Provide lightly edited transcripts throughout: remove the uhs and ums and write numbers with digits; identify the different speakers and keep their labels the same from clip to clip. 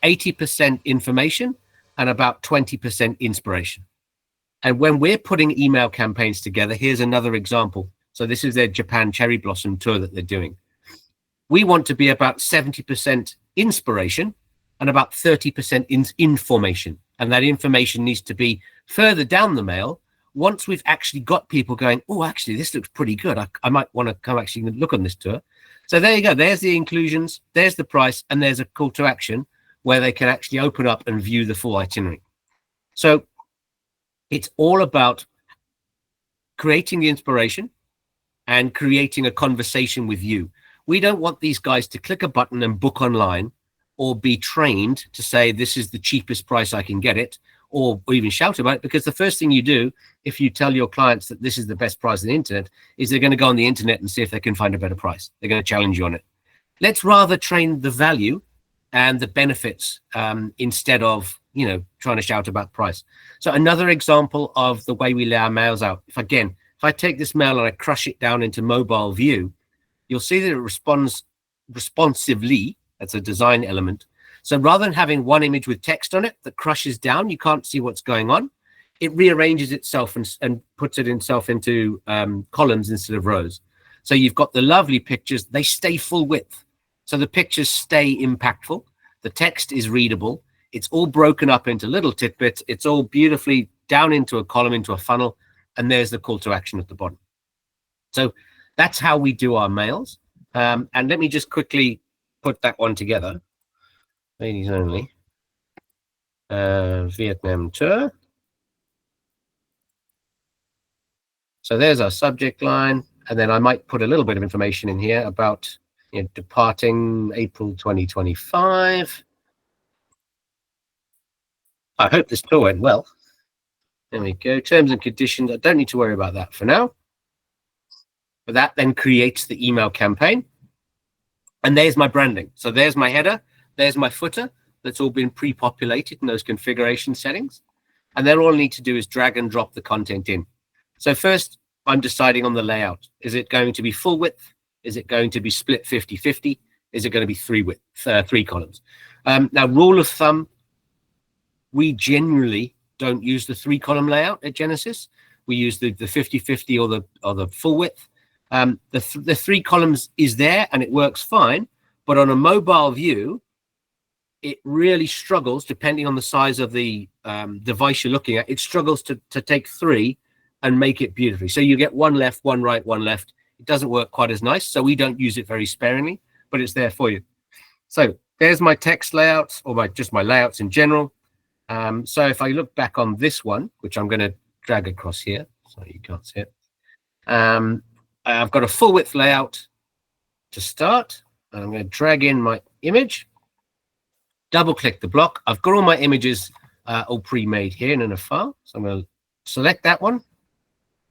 Speaker 1: about 80% information and about 20% inspiration. And when we're putting email campaigns together, here's another example. So this is their Japan cherry blossom tour that they're doing. We want to be about 70% inspiration and about 30% information. And that information needs to be further down the mail. Once we've actually got people going, oh, actually, this looks pretty good. I might want to come actually look on this tour. So there you go. There's the inclusions. There's the price. And there's a call to action where they can actually open up and view the full itinerary. So it's all about creating the inspiration and creating a conversation with you. We don't want these guys to click a button and book online or be trained to say, this is the cheapest price I can get it, or even shout about it, because the first thing you do, if you tell your clients that this is the best price on the internet, is they're going to go on the internet and see if they can find a better price. They're going to challenge you on it. Let's rather train the value and the benefits instead of, trying to shout about price. So another example of the way we lay our mails out. If I take this mail and I crush it down into mobile view, you'll see that it responds responsively. That's a design element. So rather than having one image with text on it that crushes down, you can't see what's going on. It rearranges itself and puts itself into columns instead of rows. So you've got the lovely pictures. They stay full width. So the pictures stay impactful. The text is readable. It's all broken up into little tidbits. It's all beautifully down into a column, into a funnel. And there's the call to action at the bottom. So that's how we do our mails. And let me just quickly put that one together. Ladies only. Vietnam tour. So there's our subject line. And then I might put a little bit of information in here about departing April 2025. I hope this tour went well. There we go. Terms and conditions. I don't need to worry about that for now. But that then creates the email campaign. And there's my branding. So there's my header. There's my footer. That's all been pre-populated in those configuration settings. And then all I need to do is drag and drop the content in. So first, I'm deciding on the layout. Is it going to be full width? Is it going to be split 50-50? Is it going to be three columns? Now, rule of thumb, we generally don't use the 3-column layout at Genesis. We use the 50-50 or the full width. The 3 columns is there and it works fine, but on a mobile view, it really struggles, depending on the size of the device you're looking at, it struggles to take 3 and make it beautifully. So you get one left, one right, one left. It doesn't work quite as nice, so we don't use it very sparingly, but it's there for you. So there's my text layouts, or just my layouts in general. So if I look back on this one, which I'm going to drag across here, so you can't see it. I've got a full width layout to start. And I'm going to drag in my image, double click the block. I've got all my images all pre-made here in a file. So I'm going to select that one.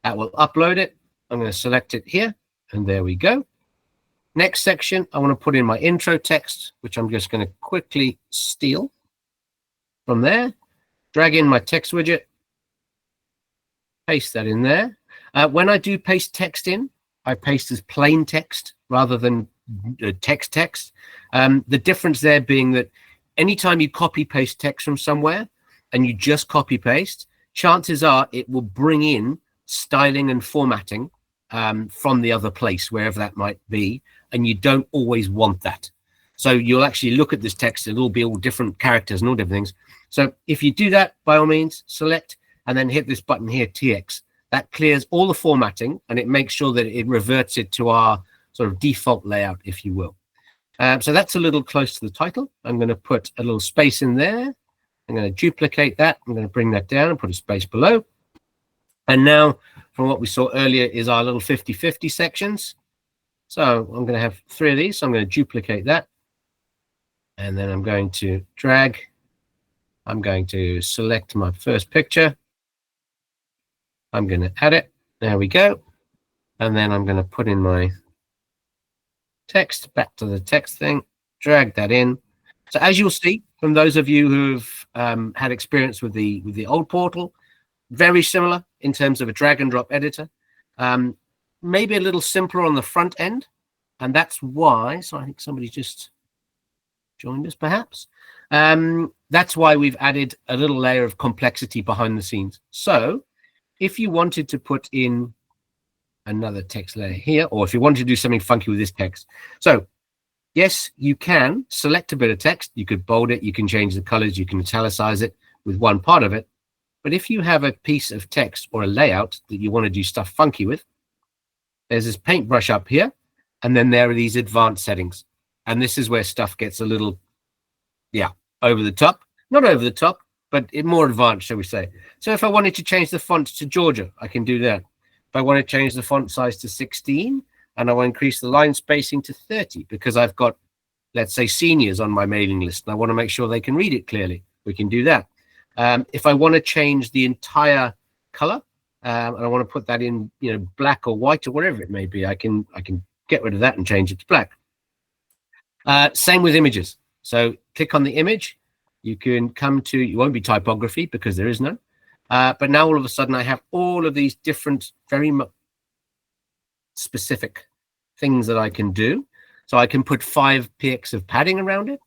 Speaker 1: That will upload it. I'm going to select it here. And there we go. Next section, I want to put in my intro text, which I'm just going to quickly steal from there. Drag in my text widget. Paste that in there. When I do paste text in, I paste as plain text rather than text. The difference there being that anytime you copy paste text from somewhere and you just copy paste, chances are it will bring in styling and formatting from the other place, wherever that might be, and you don't always want that. So you'll actually look at this text, it'll be all different characters and all different things. So if you do that, by all means, select and then hit this button here, TX. That clears all the formatting and it makes sure that it reverts it to our sort of default layout, if you will. So that's a little close to the title. I'm going to put a little space in there. I'm going to duplicate that. I'm going to bring that down and put a space below. And now, from what we saw earlier, is our little 50-50 sections. So I'm going to have 3 of these. So I'm going to duplicate that. And then I'm going to drag. I'm going to select my first picture. I'm going to add it. There we go. And then I'm going to put in my text, back to the text thing, drag that in. So as you'll see, from those of you who've had experience with the old portal, very similar in terms of a drag and drop editor. Maybe a little simpler on the front end. And that's why, so I think somebody just joined us perhaps. That's why we've added a little layer of complexity behind the scenes. So if you wanted to put in another text layer here, or if you wanted to do something funky with this text, so yes, you can select a bit of text, you could bold it, you can change the colors, you can italicize it with one part of it. But if you have a piece of text or a layout that you want to do stuff funky with, there's this paintbrush up here, and then there are these advanced settings. And this is where stuff gets a little, over the top. Not over the top, but more advanced, shall we say. So if I wanted to change the font to Georgia, I can do that. If I want to change the font size to 16, and I want to increase the line spacing to 30, because I've got, let's say, seniors on my mailing list, and I want to make sure they can read it clearly, we can do that. If I want to change the entire color, and I want to put that in, black or white or whatever it may be, I can get rid of that and change it to black. Same with images. So click on the image. You can come to, you won't be typography because there is none. But now all of a sudden I have all of these different, very specific things that I can do. So I can put 5 px of padding around it.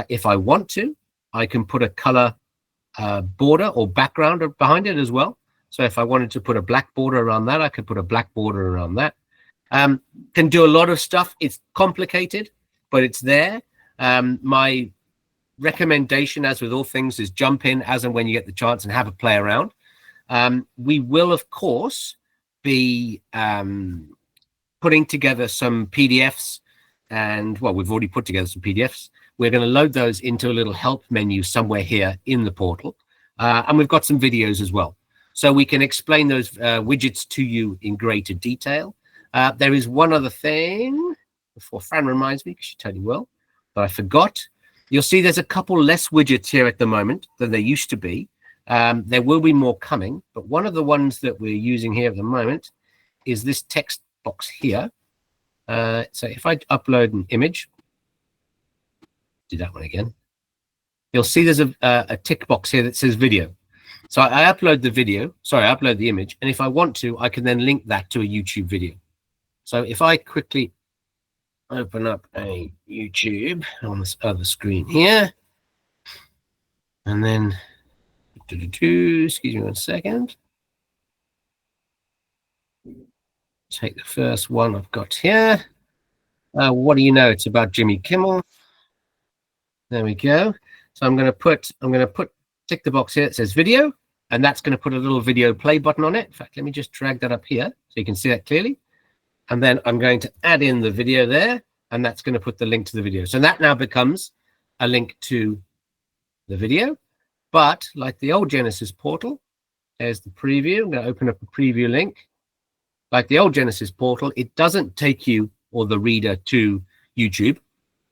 Speaker 1: If I want to, I can put a color border or background behind it as well. So if I wanted to put a black border around that, I could put a black border around that. Can do a lot of stuff. It's complicated, but it's there. My recommendation, as with all things, is jump in as and when you get the chance and have a play around. We will, of course, be putting together some PDFs, and well, we've already put together some PDFs. We're going to load those into a little help menu somewhere here in the portal, and we've got some videos as well, so we can explain those widgets to you in greater detail. There is one other thing before Fran reminds me, because she totally will, but I forgot. You'll see there's a couple less widgets here at the moment than there used to be. There will be more coming, but one of the ones that we're using here at the moment is this text box here. So if I upload an image, do that one again, you'll see there's a tick box here that says video. So I upload the video, sorry, I upload the image, and if I want to, I can then link that to a YouTube video. So if I quickly open up a YouTube on this other screen here, and then, excuse me 1 second, take the first one I've got here. What do you know? It's about Jimmy Kimmel. There we go. So I'm going to put, tick the box here that says video, and that's going to put a little video play button on it. In fact, let me just drag that up here so you can see that clearly. And then I'm going to add in the video there, and that's going to put the link to the video. So that now becomes a link to the video. But like the old Genesis portal, there's the preview. I'm going to open up a preview link. Like the old Genesis portal, it doesn't take you or the reader to YouTube,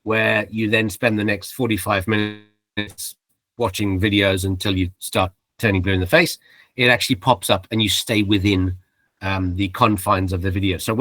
Speaker 1: where you then spend the next 45 minutes watching videos until you start turning blue in the face. It actually pops up and you stay within the confines of the video. So when